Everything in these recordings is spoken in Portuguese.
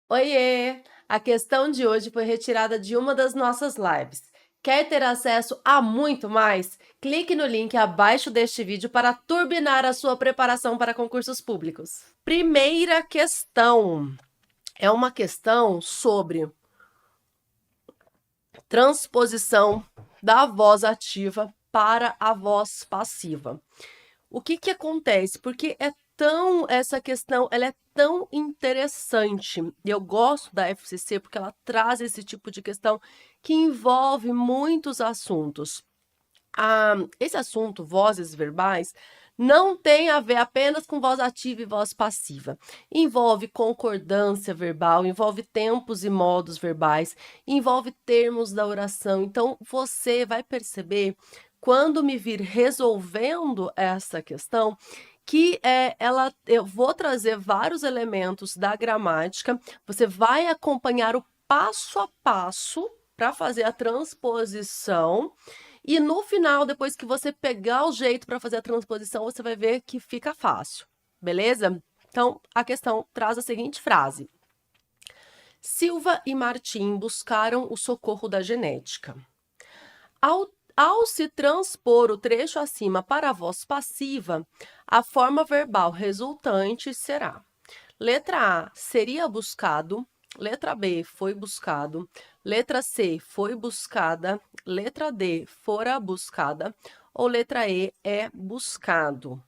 Oiê! A questão de hoje foi retirada de uma das nossas lives. Quer ter acesso a muito mais? Clique no link abaixo deste vídeo para turbinar a sua preparação para concursos públicos. Primeira questão é uma questão sobre transposição da voz ativa para a voz passiva. O que acontece? Porque essa questão, ela é tão interessante. E eu gosto da FCC porque ela traz esse tipo de questão que envolve muitos assuntos. Esse assunto, vozes verbais, não tem a ver apenas com voz ativa e voz passiva. Envolve concordância verbal, envolve tempos e modos verbais, envolve termos da oração. Então, você vai perceber, quando me vir resolvendo essa questão, que eu vou trazer vários elementos da gramática, você vai acompanhar o passo a passo para fazer a transposição. E no final, depois que você pegar o jeito para fazer a transposição, você vai ver que fica fácil, beleza? Então, a questão traz a seguinte frase: Silva e Martim buscaram o socorro da genética. Ao se transpor o trecho acima para a voz passiva, a forma verbal resultante será: letra A, seria buscado. Letra B, foi buscado. Letra C, foi buscada. Letra D, fora buscada. Ou letra E, é buscado.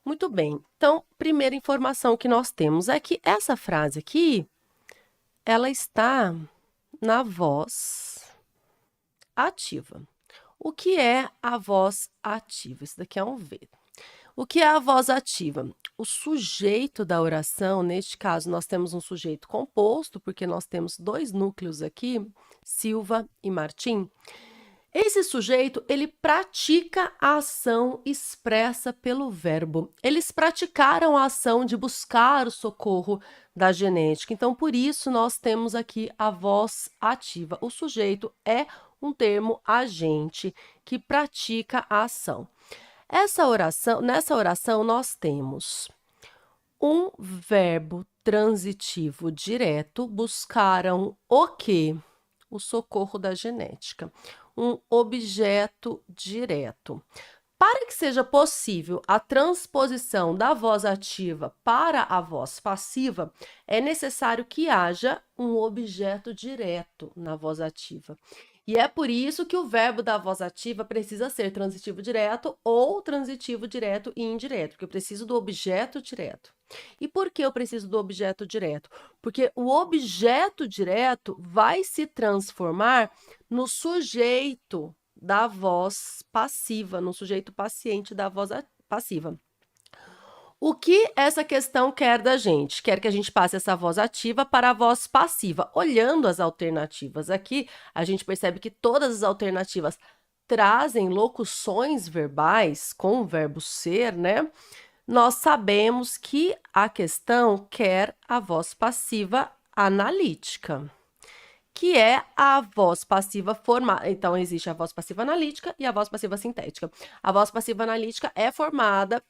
Muito bem. Então, primeira informação que nós temos é que essa frase aqui, ela está na voz ativa. O que é a voz ativa? Isso daqui é um V. O que é a voz ativa? O sujeito da oração, neste caso, nós temos um sujeito composto, porque nós temos dois núcleos aqui, Silva e Martim. Esse sujeito, ele pratica a ação expressa pelo verbo. Eles praticaram a ação de buscar o socorro da genética. Então, por isso, nós temos aqui a voz ativa. O sujeito é um termo agente que pratica a ação. Nessa oração, nós temos um verbo transitivo direto, buscaram o quê? O socorro da genética. Um objeto direto. Para que seja possível a transposição da voz ativa para a voz passiva, é necessário que haja um objeto direto na voz ativa. E é por isso que o verbo da voz ativa precisa ser transitivo direto ou transitivo direto e indireto, porque eu preciso do objeto direto. E por que eu preciso do objeto direto? Porque o objeto direto vai se transformar no sujeito da voz passiva, no sujeito paciente da voz passiva. O que essa questão quer da gente? Quer que a gente passe essa voz ativa para a voz passiva. Olhando as alternativas aqui, a gente percebe que todas as alternativas trazem locuções verbais com o verbo ser, né? Nós sabemos que a questão quer a voz passiva analítica, que é a voz passiva formada. Então, existe a voz passiva analítica e a voz passiva sintética. A voz passiva analítica é formada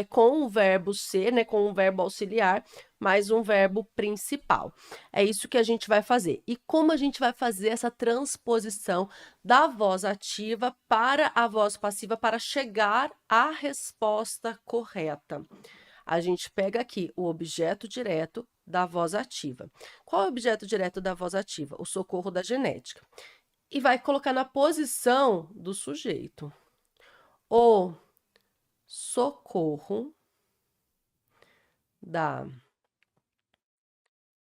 com o verbo ser, né, com um verbo auxiliar, mais um verbo principal. É isso que a gente vai fazer. E como a gente vai fazer essa transposição da voz ativa para a voz passiva para chegar à resposta correta? A gente pega aqui o objeto direto da voz ativa. Qual é o objeto direto da voz ativa? O socorro da genética. E vai colocar na posição do sujeito. O socorro da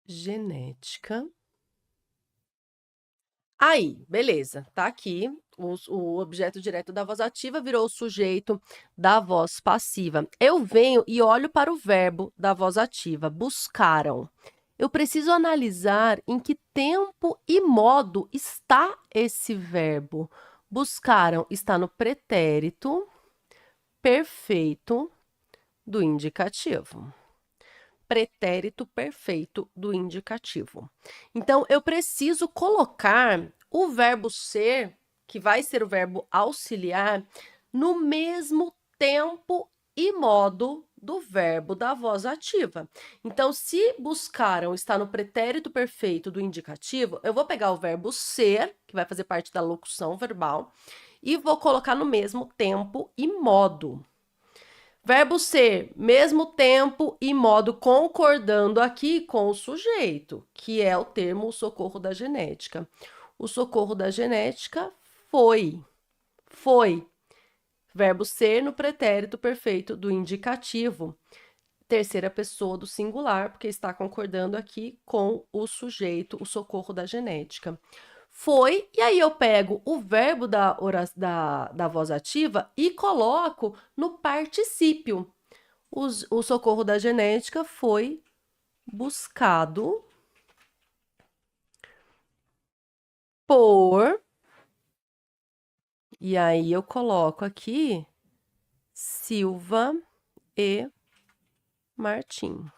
genética. Aí, beleza, tá aqui. O objeto direto da voz ativa virou o sujeito da voz passiva. Eu venho e olho para o verbo da voz ativa, buscaram. Eu preciso analisar em que tempo e modo está esse verbo. Buscaram está no pretérito perfeito do indicativo. Pretérito perfeito do indicativo. Então, eu preciso colocar o verbo ser, que vai ser o verbo auxiliar, no mesmo tempo e modo do verbo da voz ativa. Então, se buscaram está no pretérito perfeito do indicativo, eu vou pegar o verbo ser, que vai fazer parte da locução verbal, e vou colocar no mesmo tempo e modo. Verbo ser, mesmo tempo e modo, concordando aqui com o sujeito, que é o termo socorro da genética. O socorro da genética foi. Foi. Verbo ser no pretérito perfeito do indicativo. Terceira pessoa do singular, porque está concordando aqui com o sujeito, o socorro da genética. Foi, e aí eu pego o verbo da voz ativa e coloco no particípio. O socorro da genética foi buscado por... E aí eu coloco aqui Silva e Martim.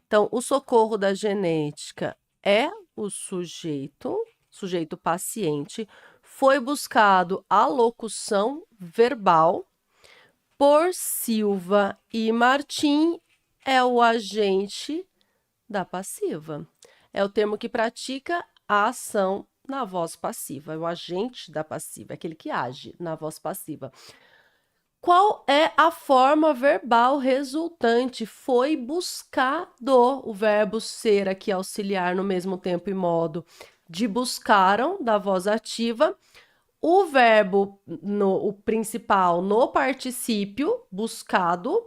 Então, o socorro da genética é o sujeito paciente, foi buscado a locução verbal por Silva e Martim é o agente da passiva. É o termo que pratica a ação na voz passiva, é o agente da passiva, é aquele que age na voz passiva. Qual é a forma verbal resultante? Foi buscado, o verbo ser aqui auxiliar no mesmo tempo e modo de buscaram, da voz ativa, o verbo, o principal, no particípio, buscado,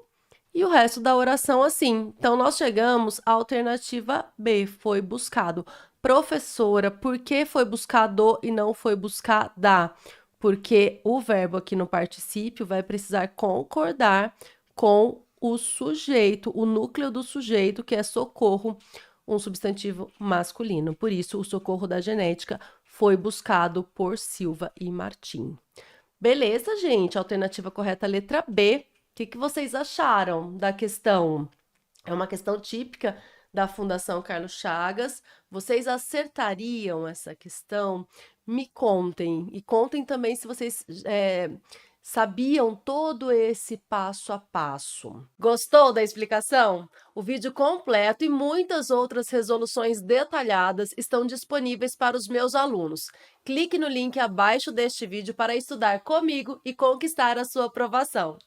e o resto da oração assim. Então, nós chegamos à alternativa B, foi buscado. Professora, por que foi buscado e não foi buscada? Porque o verbo aqui no particípio vai precisar concordar com o sujeito, o núcleo do sujeito, que é socorro, um substantivo masculino. Por isso, o socorro da genética foi buscado por Silva e Martim. Beleza, gente? Alternativa correta, letra B. O que vocês acharam da questão? É uma questão típica da Fundação Carlos Chagas. Vocês acertariam essa questão? Me contem. E contem também se vocês sabiam todo esse passo a passo. Gostou da explicação? O vídeo completo e muitas outras resoluções detalhadas estão disponíveis para os meus alunos. Clique no link abaixo deste vídeo para estudar comigo e conquistar a sua aprovação.